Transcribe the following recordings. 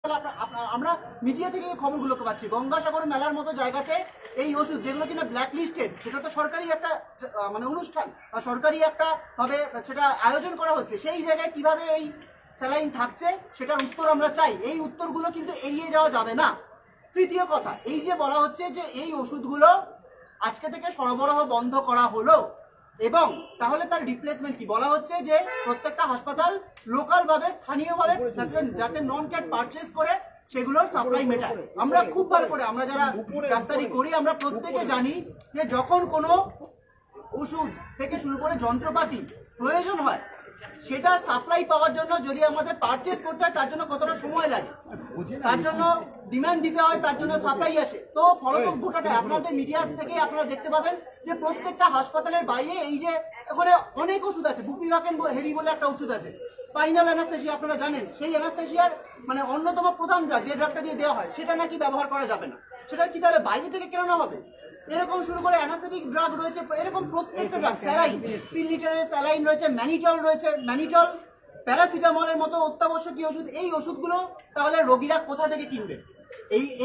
আমরা মিডিয়া থেকে এই খবরগুলোকে পাচ্ছি গঙ্গাসাগর মেলার মতো জায়গাতে এই ওষুধ যেগুলো কিনা ব্ল্যাক লিস্টেড, সেটা তো সরকারি একটা মানে অনুষ্ঠান বা সরকারি একটা ভাবে সেটা আয়োজন করা হচ্ছে, সেই জায়গায় কিভাবে এই স্যালাইন থাকছে সেটার উত্তর আমরা চাই। এই উত্তরগুলো কিন্তু এড়িয়ে যাওয়া যাবে না। তৃতীয় কথা, এই যে বলা হচ্ছে যে এই ওষুধগুলো আজকে থেকে সরবরাহ বন্ধ করা হলো, এবং তাহলে তার রিপ্লেসমেন্ট কি বলা হচ্ছে যে প্রত্যেকটা হাসপাতাল লোকাল ভাবে স্থানীয়ভাবে যাতে নন ক্যাট পারচেজ করে সেগুলোর সাপ্লাই মেটায়। আমরা খুব ভালো করে, আমরা যারা ডাক্তারি করি আমরা প্রত্যেকে জানি যে যখন কোনো ওষুধ থেকে শুরু করে যন্ত্রপাতি প্রয়োজন হয় সেটা সাপ্লাই পাওয়ার জন্য যদি আমাদের পারচেজ করতে হয় তার জন্য কতটা সময় লাগে, তার জন্য ডিমান্ড দিতে হয়, তার জন্য সাপ্লাই আসে। তো ফলতক গোটাটা আপনাদের মিডিয়া থেকে আপনারা দেখতে পাবেন যে প্রত্যেকটা হাসপাতালের বাইরে এই যে ওখানে অনেক ওষুধ আছে, বুপিভাকেন হেভি বলে একটা ওষুধ আছে, স্পাইনাল অ্যানাস্থেসিয়া আপনারা জানেন, সেই অ্যানাস্থেসিয়ার মানে অন্যতম প্রধান ড্রাগ যে ড্রাগটা দিয়ে দেওয়া হয় সেটা নাকি ব্যবহার করা যাবে না। সেটা কি তাহলে বাইরে থেকে কেনানো হবে? এরকম শুরু করে অ্যানাস্থেটিক ড্রাগ রয়েছে, এরকম প্রত্যেকটা ড্রাগ, স্যালাইন 3 লিটারের স্যালাইন রয়েছে, ম্যানিটল রয়েছে, ম্যানিটল প্যারাসিটামলের মতো অত্যাবশ্যকীয় ওষুধ। এই ওষুধগুলো তাহলে রোগীরা কোথা থেকে কিনবে?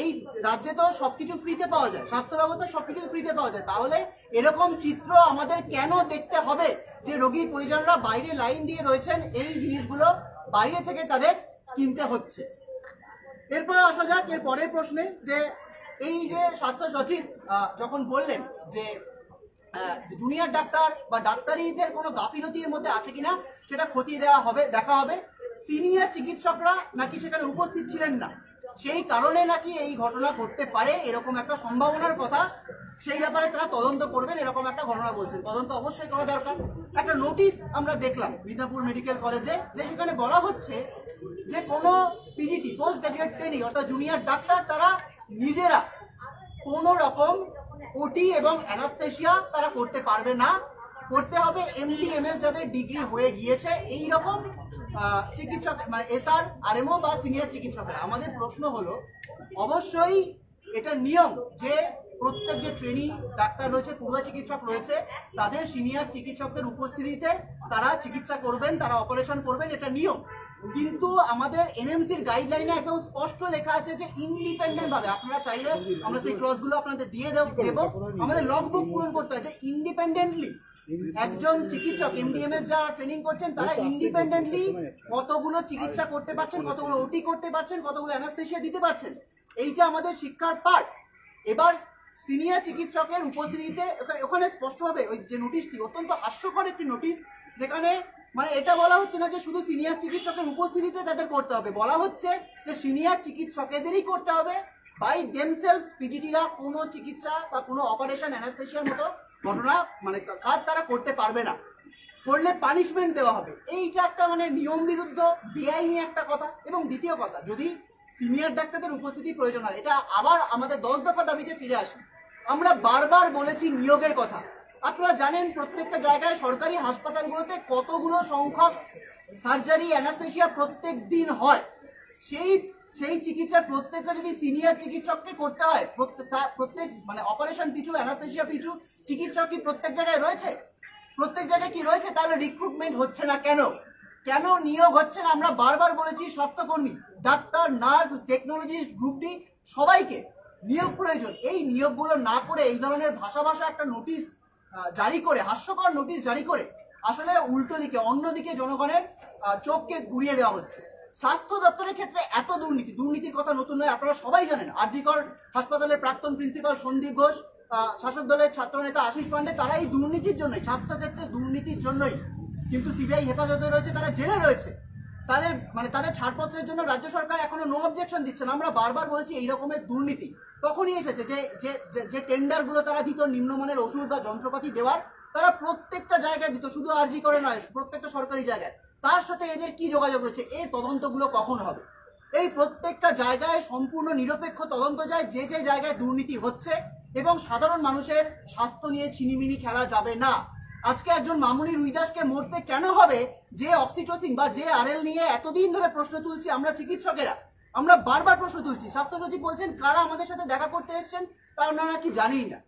এই রাজ্যে তো সবকিছু ফ্রিতে পাওয়া যায়, স্বাস্থ্য ব্যবস্থা সবকিছু ফ্রিতে পাওয়া যায়, তাহলে এরকম চিত্র আমাদের কেন দেখতে হবে যে রোগীর পরিজনরা বাইরে লাইন দিয়ে রয়েছেন, এই জিনিসগুলো বাইরে থেকে তাদের কিনতে হচ্ছে। এরপর আসা যাক এর পরের প্রশ্নে, যে এই যে স্বাস্থ্য সচিব যখন বললেন যে জুনিয়র ডাক্তার বা ডাক্তারিদের কোনো গাফিলতির মধ্যে আছে কিনা সেটা খতিয়ে দেওয়া হবে, দেখা হবে, সিনিয়র চিকিৎসকরা নাকি সেখানে উপস্থিত ছিলেন না, সেই কারণে নাকি এই ঘটনা ঘটতে পারে এরকম একটা সম্ভাবনার কথা, সেই ব্যাপারে তারা তদন্ত করবেন এরকম একটা ঘটনা বলছেন। তদন্ত অবশ্যই করা দরকার। একটা নোটিশ আমরা দেখলাম মিদনাপুর মেডিকেল কলেজে, যে সেখানে বলা হচ্ছে যে কোনো পিজিটি পোস্ট গ্রাজুয়েট ট্রেনিং অর্থাৎ জুনিয়র ডাক্তার তারা নিজেরা কোনো রকম ওটি এবং অ্যানাস্থেসিয়া তারা করতে পারবে না, করতে হবে এমডি এমএস যাদের ডিগ্রি হয়ে গিয়েছে এই রকম চিকিৎসক, মানে এসআর আরএমও বা সিনিয়র চিকিৎসকেরা। আমাদের প্রশ্ন হলো, অবশ্যই এটা নিয়ম যে প্রত্যেক যে ট্রেনি ডাক্তার রয়েছে, পড়ুয়া চিকিৎসক রয়েছে, তাদের সিনিয়র চিকিৎসকদের উপস্থিতিতে তারা চিকিৎসা করবেন, তারা অপারেশন করবেন, এটা নিয়ম। কিন্তু আমাদের এনএমসির গাইডলাইনে একদম স্পষ্ট লেখা আছে যে ইন্ডিপেন্ডেন্ট ভাবে, আপনারা চাইলে আমরা সেই ক্লজগুলো আপনাদের দিয়ে দেব, আমাদের লগবুক পূরণ করতে হয় যে ইন্ডিপেন্ডেন্টলি একজন চিকিৎসক এমডিএমএস যারা ট্রেনিং করছেন তারা ইন্ডিপেন্ডেন্টলি কতগুলো চিকিৎসা করতে পারছেন, কতগুলো ওটি করতে পারছেন, কতগুলো অ্যানাস্থেসিয়া দিতে পারছেন, এইটা আমাদের শিক্ষার পার্ট। এবার সিনিয়র চিকিৎসকের উপস্থিতিতে ওখানে স্পষ্টভাবে ওই যে নোটিশটি অত্যন্ত হাস্যকর একটি নোটিশ, যেখানে মানে এটা বলা হচ্ছে না যে শুধু সিনিয়র চিকিৎসকের উপস্থিতিতে তাদের করতে হবে, বলা হচ্ছে যে সিনিয়র চিকিৎসকেদেরই করতে হবে, বাই দেমসেলফ পিজিটিরা কোনো চিকিৎসা বা কোনো অপারেশন অ্যানাস্থেসিয়ার মতো ঘটনা মানে কাজ তারা করতে পারবে না, করলে পানিশমেন্ট দেওয়া হবে। এইটা একটা মানে নিয়ম বিরুদ্ধ বেআইনি একটা কথা। এবং দ্বিতীয় কথা, যদি সিনিয়র ডাক্তারদের উপস্থিতি প্রয়োজন হয়, এটা আবার আমাদের 10 দফা দাবিতে ফিরে আসি। আমরা বারবার বলেছি নিয়োগের কথা, আপনারা জানেন প্রত্যেকটা জায়গায় সরকারি হাসপাতালগুলোতে কতগুলো সংখ্যক সার্জারি অ্যানাস্থেসিয়া প্রত্যেক দিন হয়, সেই চিকিৎসার প্রত্যেকটা যদি সিনিয়র চিকিৎসককে করতে হয়, প্রত্যেক মানে অপারেশন পিছু অ্যানাস্থেসিয়া পিছু চিকিৎসক কি প্রত্যেক জায়গায় রয়েছে? প্রত্যেক জায়গায় কি রয়েছে? তাহলে রিক্রুটমেন্ট হচ্ছে না কেন? কেন নিয়োগ হচ্ছে না? আমরা বারবার বলেছি স্বাস্থ্যকর্মী, doctor, nurse, technologist, group D সবাইকে নিয়োগ প্রয়োজন। এই নিয়োগগুলো না করে এই ধরনের ভাষা একটা নোটিশ জারি করে, হাস্যকর নোটিশ জারি করে আসলে উল্টো দিকে অন্যদিকে জনগণের চোখকে ঘুরিয়ে দেওয়া হচ্ছে। স্বাস্থ্য দপ্তরের ক্ষেত্রে এত দুর্নীতির কথা নতুন নয়, আপনারা সবাই জানেন। আরজিকর হাসপাতালের প্রাক্তন প্রিন্সিপাল সন্দীপ ঘোষ, শাসক দলের ছাত্রনেতা আশিস পান্ডে, তারা এই দুর্নীতির জন্যই, স্বাস্থ্য ক্ষেত্রে দুর্নীতির জন্যই কিন্তু সিবিআই হেফাজতে রয়েছে, তারা জেলে রয়েছে, তাদের ছাড়পত্রের জন্য রাজ্য সরকার এখনো নো অবজেকশন দিচ্ছে না। আমরা বারবার বলেছি এই রকমের দুর্নীতি তখনই এসেছে যে টেন্ডারগুলো তারা দিত নিম্নমানের ওষুধ বা যন্ত্রপাতি দেওয়ার, তারা প্রত্যেকটা জায়গায় দিত, শুধু আরজি করে নয়, প্রত্যেকটা সরকারি জায়গায়। তার সাথে এদের কি যোগাযোগ রয়েছে? এর তদন্তগুলো কখন হবে? এই প্রত্যেকটা জায়গায় সম্পূর্ণ নিরপেক্ষ তদন্ত যায়, যে জায়গায় দুর্নীতি হচ্ছে, এবং সাধারণ মানুষের স্বাস্থ্য নিয়ে ছিনিমিনি খেলা যাবে না। আজকে একজন মামুনি রুইদাসকে মরতে কেন হবে যে অক্সিটোসিন বা যে আরএল নিয়ে এতদিন ধরে প্রশ্ন তুলছি আমরা চিকিৎসকেরা, আমরা বারবার প্রশ্ন তুলছি। স্বাস্থ্য সচিব বলছেন কারা আমাদের সাথে দেখা করতে এসছেন তা ওনারা কি জানেই না,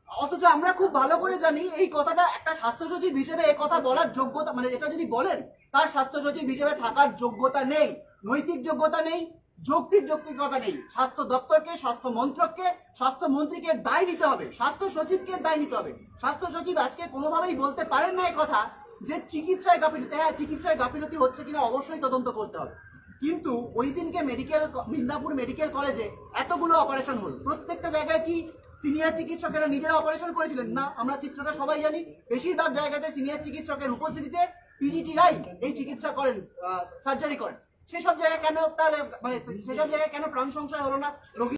অথচ আমরা খুব ভালো করে জানি এই কথাটা একটা স্বাস্থ্য সচিব হিসেবে এই কথা বলার যোগ্যতা, মানে এটা যদি বলেন তার স্বাস্থ্য সচিব হিসেবে থাকার যোগ্যতা নেই, নৈতিক যোগ্যতা নেই, যৌক্তিকতা নেই। স্বাস্থ্য দপ্তরকে, স্বাস্থ্য মন্ত্রককে, স্বাস্থ্যমন্ত্রীকে দায় নিতে হবে, স্বাস্থ্য সচিবকে দায় নিতে হবে। স্বাস্থ্য সচিব আজকে কোনোভাবেই বলতে পারেন না এই কথা যে চিকিৎসায় গাফিলতি। হ্যাঁ, চিকিৎসায় গাফিলতি হচ্ছে কিনা অবশ্যই তদন্ত করতে হবে, কিন্তু ওই দিনকে মিদনাপুর মেডিকেল কলেজে এতগুলো অপারেশন হল, প্রত্যেকটা জায়গায় কি সিনিয়র চিকিৎসকেরা নিজেরা অপারেশন করেছিলেন? না, আমরা চিত্রটা সবাই জানি। বেশিরভাগ জায়গাতে সিনিয়র চিকিৎসকের উপস্থিতিতে পিজিটিরাই এই চিকিৎসা করেন, সার্জারি করেন। সেসব জায়গায় কেন তাহলে, মানে সেসব জায়গায় কেন প্রাণ সংশয় হলো না? রোগী